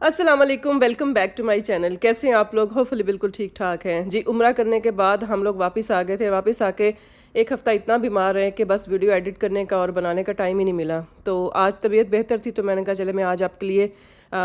अस्सलाम वालेकुम, welcome back to my channel. कैसे हैं आप लोग? होपफुली बिल्कुल ठीक ठाक हैं जी। उम्रा करने के बाद हम लोग वापस आ गए थे। वापस आके एक हफ़्ता इतना बीमार रहे कि बस वीडियो एडिट करने का और बनाने का टाइम ही नहीं मिला। तो आज तबीयत बेहतर थी तो मैंने कहा चले मैं आज आपके लिए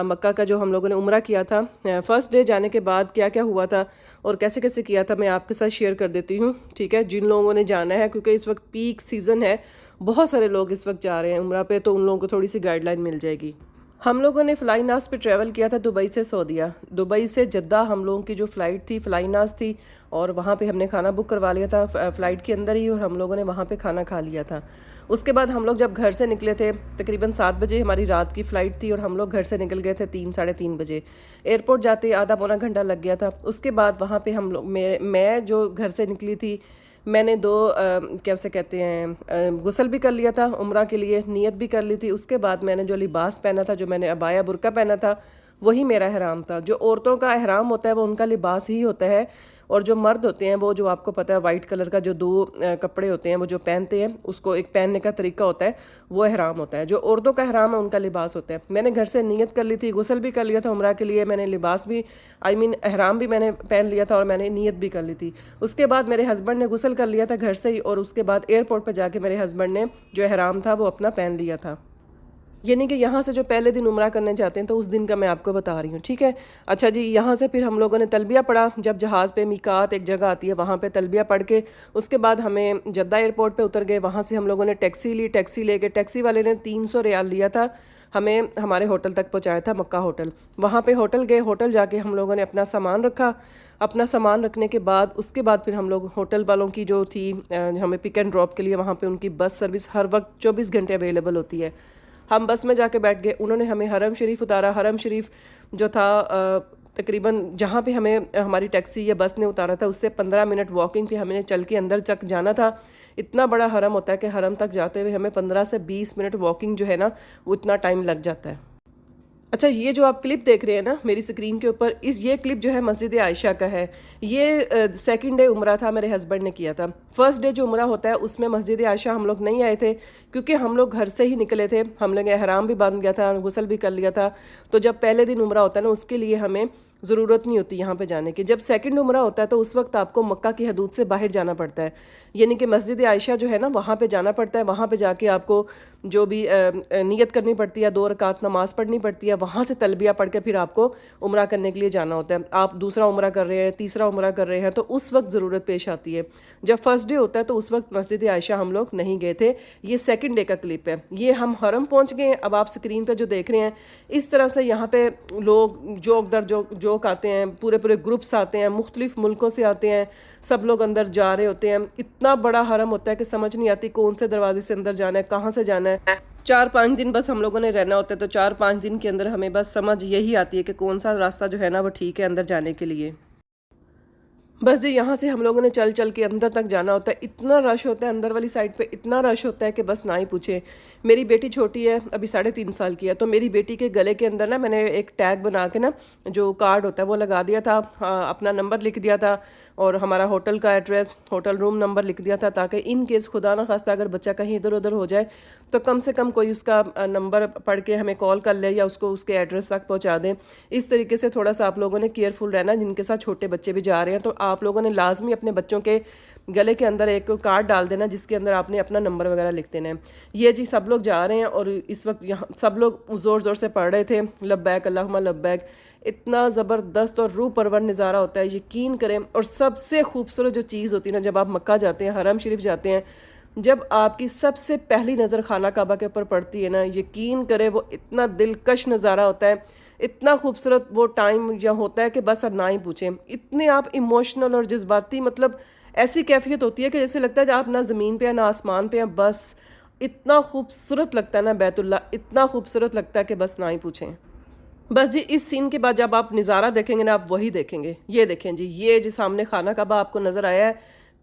मक्का का जो हम लोगों ने उम्रा किया था, फ़र्स्ट डे जाने के बाद क्या क्या हुआ था और कैसे कैसे किया था मैं आपके साथ शेयर कर देती हूँ। ठीक है, जिन लोगों ने जाना है क्योंकि इस वक्त पीक सीज़न है, बहुत सारे लोग इस वक्त जा रहे हैं उम्रा पे, तो उन लोगों को थोड़ी सी गाइडलाइन मिल जाएगी। हम लोगों ने फ़्लाई नास पे ट्रैवल किया था दुबई से सऊदीया। दुबई से जद्दा हम लोगों की जो फ़्लाइट थी फ़्लाई नास थी और वहाँ पे हमने खाना बुक करवा लिया था फ़्लाइट के अंदर ही, और हम लोगों ने वहाँ पे खाना खा लिया था। उसके बाद हम लोग जब घर से निकले थे तकरीबन 7 बजे हमारी रात की फ़्लाइट थी और हम लोग घर से निकल गए थे 3 साढ़े 3 बजे। एयरपोर्ट जाते आधा पौना घंटा लग गया था। उसके बाद वहाँ पे हम लोग मैं जो घर से निकली थी मैंने दो क्या उसे कहते हैं गुस्ल भी कर लिया था, उम्रा के लिए नियत भी कर ली थी। उसके बाद मैंने जो लिबास पहना था, जो मैंने अबाया बुरका पहना था, वही मेरा अहराम था। जो औरतों का अहराम होता है वो उनका लिबास ही होता है, और जो मर्द होते हैं वो जो आपको पता है वाइट कलर का जो दो कपड़े होते हैं वो जो पहनते हैं, उसको एक पहनने का तरीका होता है, वो अहराम होता है। जो औरतों का अहराम है उनका लिबास होता है। मैंने घर से नियत कर ली थी, गुस्ल भी कर लिया था उम्रा के लिए, मैंने लिबास भी अहराम भी मैंने पहन लिया था और मैंने नियत भी कर ली थी। उसके बाद मेरे हस्बैंड ने गुस्ल कर लिया था घर से ही, और उसके बाद एयरपोर्ट पर जाके मेरे हस्बैंड ने जो अहराम था वो अपना पहन लिया था। यानी कि यहाँ से जो पहले दिन उम्रा करने जाते हैं तो उस दिन का मैं आपको बता रही हूँ। ठीक है, अच्छा जी। यहाँ से फिर हम लोगों ने तलबिया पढ़ा। जब जहाज़ पे मीकात एक जगह आती है वहाँ पे तलबिया पढ़ के उसके बाद हमें जद्दा एयरपोर्ट पे उतर गए। वहाँ से हम लोगों ने टैक्सी ली। टैक्सी लेके टैक्सी वाले ने 300 रियाल लिया था, हमें हमारे होटल तक पहुँचाया था, मक्का होटल। वहाँ पे होटल गए, होटल जाके हम लोगों ने अपना सामान रखा। अपना सामान रखने के बाद उसके बाद फिर हम लोग होटल वालों की जो थी हमें पिक एंड ड्रॉप के लिए वहाँ पे उनकी बस सर्विस हर वक्त 24 घंटे अवेलेबल होती है। हम बस में जाके बैठ गए। उन्होंने हमें हरम शरीफ उतारा। हरम शरीफ जो था तकरीबन जहाँ पे हमें हमारी टैक्सी या बस ने उतारा था उससे 15 मिनट वॉकिंग पे हमें चल के अंदर तक जाना था। इतना बड़ा हरम होता है कि हरम तक जाते हुए हमें 15 से 20 मिनट वॉकिंग जो है ना वो इतना टाइम लग जाता है। अच्छा, ये जो आप क्लिप देख रहे हैं ना मेरी स्क्रीन के ऊपर, ये क्लिप जो है मस्जिद आयशा का है। ये सेकंड डे उम्रा था, मेरे हस्बैंड ने किया था। फर्स्ट डे जो उम्रा होता है उसमें मस्जिद आयशा हम लोग नहीं आए थे क्योंकि हम लोग घर से ही निकले थे। हम लोग एहराम भी बांध गया था, गुस्ल भी कर लिया था। तो जब पहले दिन उम्रा होता है ना उसके लिए हमें ज़रूरत नहीं होती यहाँ पे जाने की। जब सेकंड उम्रा होता है तो उस वक्त आपको मक्का की हदूद से बाहर जाना पड़ता है, यानी कि मस्जिद आयशा जो है ना वहाँ पे जाना पड़ता है। वहाँ पे जाके आपको जो भी नियत करनी पड़ती है, 2 रकात नमाज पढ़नी पड़ती है। वहाँ से तलबिया पढ़ के फिर आपको उम्रा करने के लिए जाना होता है। आप दूसरा उम्रा कर रहे हैं, तीसरा उम्रा कर रहे हैं, तो उस वक्त ज़रूरत पेश आती है। जब फर्स्ट डे होता है तो उस वक्त मस्जिद आयशा हम लोग नहीं गए थे। ये सेकंड डे का क्लिप है। ये हम हरम पहुँच गए। अब आप स्क्रीन पे जो देख रहे हैं इस तरह से यहाँ पे लोग जोक दर जोक आते हैं, पूरे पूरे ग्रुप्स आते हैं, मुख्तलिफ मुल्कों से आते हैं, सब लोग अंदर जा रहे होते हैं। इतना बड़ा हरम होता है कि समझ नहीं आती कौन से दरवाजे से अंदर जाना है, कहाँ से जाना है। 4-5 दिन बस हम लोगों ने रहना होता है, तो 4-5 दिन के अंदर हमें बस समझ यही आती है कि कौन सा रास्ता जो है ना वो ठीक है अंदर जाने के लिए। बस जी यहाँ से हम लोगों ने चल चल के अंदर तक जाना होता है। इतना रश होता है अंदर वाली साइड पे, इतना रश होता है कि बस ना ही पूछे। मेरी बेटी छोटी है, अभी 3.5 साल की है, तो मेरी बेटी के गले के अंदर ना मैंने एक टैग बना के ना जो कार्ड होता है वो लगा दिया था। हाँ, अपना नंबर लिख दिया था और हमारा होटल का एड्रेस, होटल रूम नंबर लिख दिया था, ताकि इन केस खुदा ना खास्ता अगर बच्चा कहीं इधर उधर हो जाए तो कम से कम कोई उसका नंबर पढ़ के हमें कॉल कर ले या उसको उसके एड्रेस तक पहुंचा दें। इस तरीके से थोड़ा सा आप लोगों ने केयरफुल रहना। जिनके साथ छोटे बच्चे भी जा रहे हैं तो आप लोगों ने लाजमी अपने बच्चों के गले के अंदर एक कार्ड डाल देना जिसके अंदर आपने अपना नंबर वगैरह लिख देना है। ये जी सब लोग जा रहे हैं और इस वक्त यहाँ सब लोग ज़ोर ज़ोर से पढ़ रहे थे लब्बैक अल्लाहुम्मा लब्बैक। इतना ज़बरदस्त और रूह परवर नज़ारा होता है, यकीन करें। और सबसे खूबसूरत जो चीज़ होती है ना जब आप मक्का जाते हैं, हरम शरीफ जाते हैं, जब आपकी सबसे पहली नज़र खाना काबा के ऊपर पड़ती है ना, यकीन करें वो इतना दिलकश नज़ारा होता है, इतना खूबसूरत वो टाइम जहाँ होता है कि बस अब ना ही पूछें। इतने आप इमोशनल और जज्बाती, मतलब ऐसी कैफियत होती है कि जैसे लगता है आप ना ज़मीन पे हैं ना आसमान पे हैं। बस इतना खूबसूरत लगता है ना बैतुल्ला, इतना खूबसूरत लगता है कि बस ना ही पूछें। बस जी इस सीन के बाद जब आप नज़ारा देखेंगे ना आप वही देखेंगे। ये देखें जी, ये जो सामने खाना काबा आपको नज़र आया है,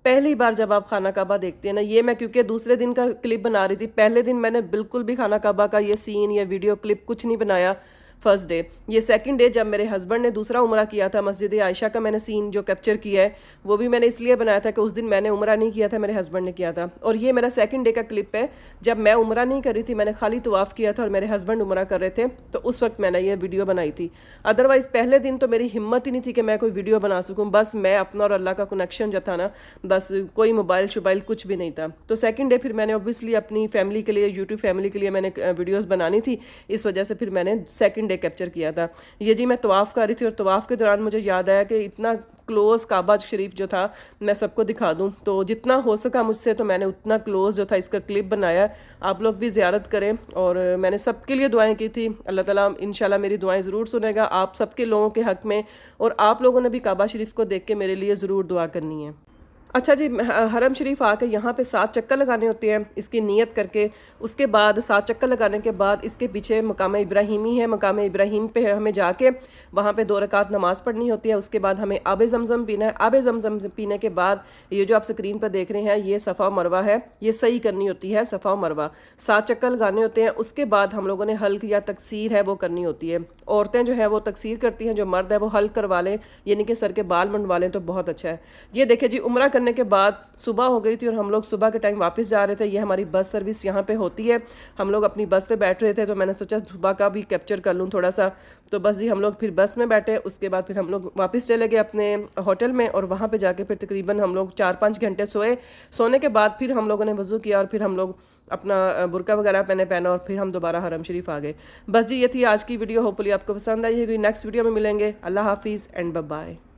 पहली बार जब आप खाना काबा देखते हैं ना, ये मैं क्योंकि दूसरे दिन का क्लिप बना रही थी, पहले दिन मैंने बिल्कुल भी खाना काबा का ये सीन या वीडियो क्लिप कुछ नहीं बनाया। First day. ये सेकंड डे जब मेरे हस्बैंड ने दूसरा उम्रा किया था, मस्जिद आयशा का मैंने सीन जो कैप्चर किया है वो भी मैंने इसलिए बनाया था कि उस दिन मैंने उम्रा नहीं किया था, मेरे हस्बैंड ने किया था। और ये मेरा सेकंड डे का क्लिप है जब मैं उम्रा नहीं कर रही थी, मैंने खाली तवाफ़ किया था और मेरे हस्बैंड उम्रा कर रहे थे, तो उस वक्त मैंने ये वीडियो बनाई थी। अदरवाइज़ पहले दिन तो मेरी हिम्मत ही नहीं थी कि मैं कोई वीडियो बना सकूँ। बस मैं अपना और अल्लाह का कनेक्शन जो था ना, बस कोई मोबाइल शोबाइल कुछ भी नहीं था। तो सेकंड डे फिर मैंने ऑब्वियसली अपनी फैमिली के लिए, यूट्यूब फैमिली के लिए मैंने वीडियोस बनानी थी, इस वजह से फिर मैंने सेकंड डे कैप्चर किया था। ये जी मैं तवाफ़ कर रही थी और तवाफ़ के दौरान मुझे याद आया कि इतना क्लोज़ काबा शरीफ जो था मैं सबको दिखा दूं, तो जितना हो सका मुझसे तो मैंने उतना क्लोज़ जो था इसका क्लिप बनाया। आप लोग भी ज़ियारत करें। और मैंने सबके लिए दुआएं की थी, अल्लाह ताला इंशाल्लाह मेरी दुआएं ज़रूर सुनेगा आप सबके लोगों के हक़ में। और आप लोगों ने भी काबा शरीफ को देख के मेरे लिए ज़रूर दुआ करनी है। अच्छा जी, हरम शरीफ आके यहाँ पे 7 चक्कर लगाने होते हैं इसकी नीयत करके। उसके बाद 7 चक्कर लगाने के बाद इसके पीछे मकाम इब्राहिमी है, मकाम इब्राहिम पे हमें जाके वहाँ पे 2 रकात नमाज पढ़नी होती है। उसके बाद हमें आब ज़मज़म पीना है। आब ज़मज़म पीने के बाद ये जो आप स्क्रीन पर देख रहे हैं ये सफ़ा मरवा है, ये सही करनी होती है सफ़ा मरवा। 7 चक्कर लगाने होते हैं। उसके बाद हम लोगों ने हल्क या तकसीर है वो करनी होती है। औरतें जो है वो तकसीर करती हैं, जो मर्द है वो हल्क करवा लें, यानी कि सर के बाल मंडवा लें तो बहुत अच्छा है। ये देखिए जी, उम्रा करने के बाद सुबह हो गई थी और हम लोग सुबह के टाइम वापस जा रहे थे। ये हमारी बस सर्विस यहाँ पे होती है। हम लोग अपनी बस पे बैठ रहे थे तो मैंने सोचा सुबह का भी कैप्चर कर लूँ थोड़ा सा। तो बस जी हम लोग फिर बस में बैठे। उसके बाद फिर हम लोग वापस चले गए अपने होटल में और वहाँ पे जाके फिर तकरीबन हम लोग 4-5 घंटे सोए। सोने के बाद फिर हम लोगों ने वज़ू किया और फिर हम लोग अपना बुरका वगैरह पहना और फिर हम दोबारा हरम शरीफ आ गए। बस जी ये थी आज की वीडियो। होपफुली आपको पसंद आई होगी। नेक्स्ट वीडियो में मिलेंगे। अल्लाह हाफिज़ एंड बाय बाय।